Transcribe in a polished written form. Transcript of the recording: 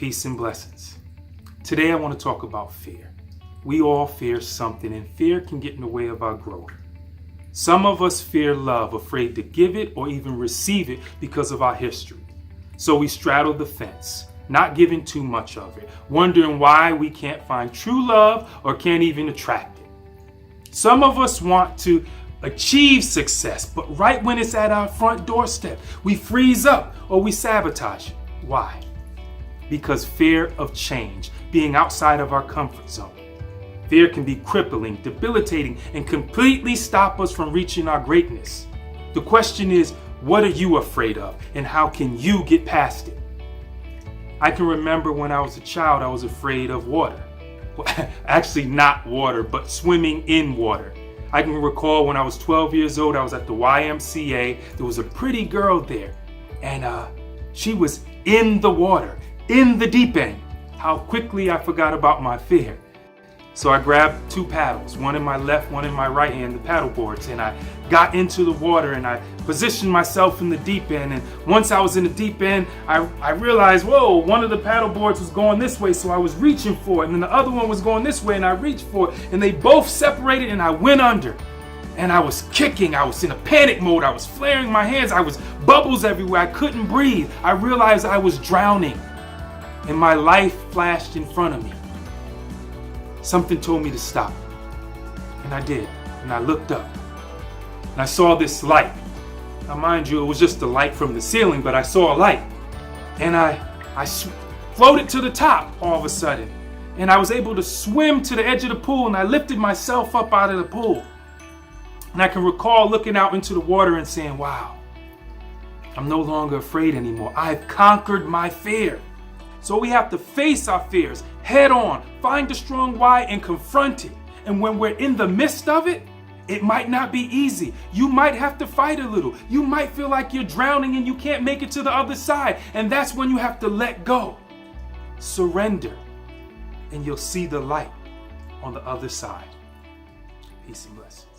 Peace and blessings. Today I want to talk about fear. We all fear something, and fear can get in the way of our growth. Some of us fear love, afraid to give it or even receive it because of our history. So we straddle the fence, not giving too much of it, wondering why we can't find true love or can't even attract it. Some of us want to achieve success, but right when it's at our front doorstep, we freeze up or we sabotage it. Why? Because fear of change, being outside of our comfort zone. Fear can be crippling, debilitating, and completely stop us from reaching our greatness. The question is, what are you afraid of, and how can you get past it? I can remember when I was a child, I was afraid of water. Well, actually not water, but swimming in water. I can recall when I was 12 years old, I was at the YMCA. There was a pretty girl there, and she was in the water, in the deep end. How quickly I forgot about my fear. So I grabbed two paddles, one in my left, one in my right hand, the paddle boards, and I got into the water and I positioned myself in the deep end. And once I was in the deep end, I realized, whoa, one of the paddle boards was going this way, so I was reaching for it. And then the other one was going this way, and I reached for it. And they both separated, and I went under. And I was kicking, I was in a panic mode, I was flaring my hands, I was bubbles everywhere, I couldn't breathe. I realized I was drowning, and my life flashed in front of me. Something told me to stop, and I did, and I looked up, and I saw this light. Now mind you, it was just the light from the ceiling, but I saw a light, and I floated to the top all of a sudden, and I was able to swim to the edge of the pool, and I lifted myself up out of the pool. And I can recall looking out into the water and saying, wow, I'm no longer afraid anymore. I've conquered my fear. So we have to face our fears head on, find the strong why, and confront it. And when we're in the midst of it, it might not be easy. You might have to fight a little. You might feel like you're drowning and you can't make it to the other side. And that's when you have to let go. Surrender, and you'll see the light on the other side. Peace and blessings.